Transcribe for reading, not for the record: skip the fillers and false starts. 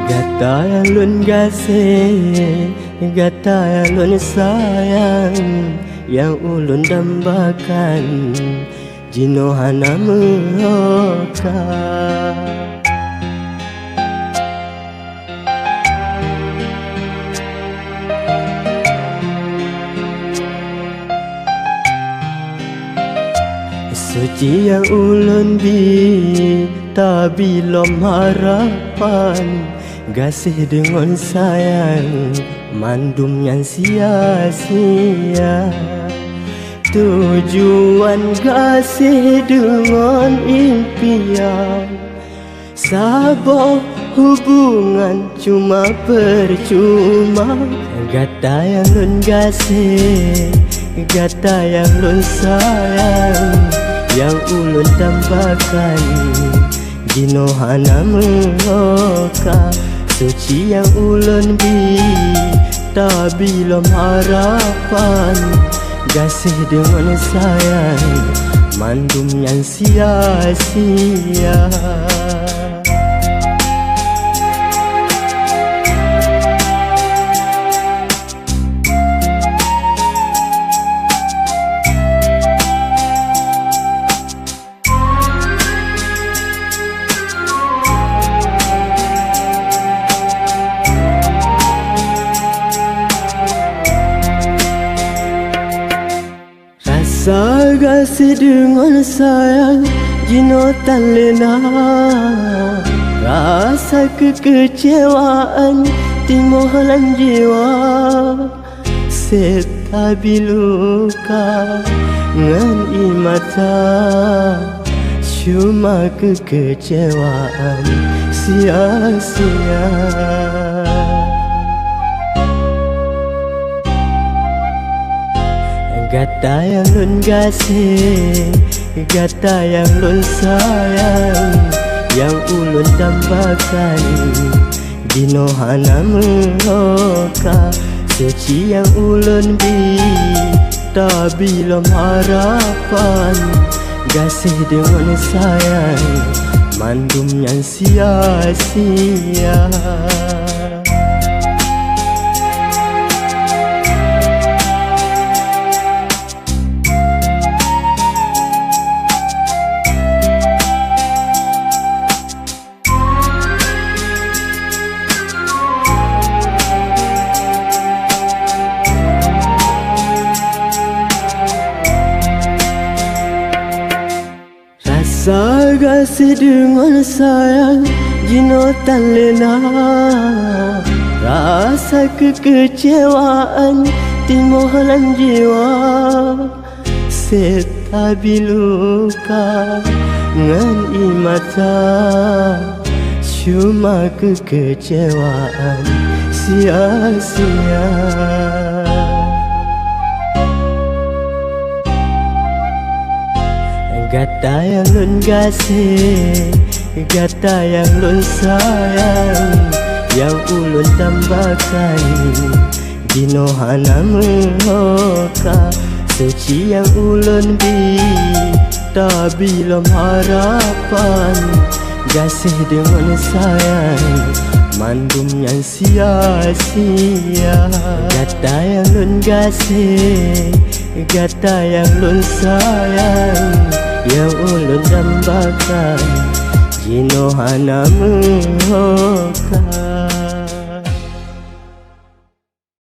Gata yang lun gasih, gata yang lun sayang, yang ulun dambakan jinohana mehoka. Suci yang ulun tapi belum harapan, gasih dengan sayang mandum yang sia-sia. Tujuan gasih dengan impian, sabar hubungan cuma percuma. Gata yang lun gasih, gata yang lun sayang, yang ulun tambahkan jinohana mehoka. Suci yang ulun tapi belum harapan, gasih dengan sayang mandum yang sia-sia. Rasa gasih dengan sayang jino tak lena, rasa kekecewaan timohalan jiwa. Setabi luka ngan imata, cuma kekecewaan sia-sia. Gata yang lun gasih, gata yang lun sayang, yang ulun tambahkan jinohana mehoka. Suci yang ulun tapi belum harapan, gasih dengan sayang mandum yang sia-sia. Rasa gasih dengan sayang jino tak lena, rasa kekecewaan timohalan jiwa. Setabi luka ngan imata, cuma kekecewaan sia-sia. Gata yang lun gasih, gata yang lun sayang, yang ulun tambahkan jinohana mehoka. Suci yang ulun tapi belum harapan, gasih dengan sayang mandum yang sia-sia. Gata yang lun gasih, gata yang lun sayang, yang ulun dambakan jinohana mehoka.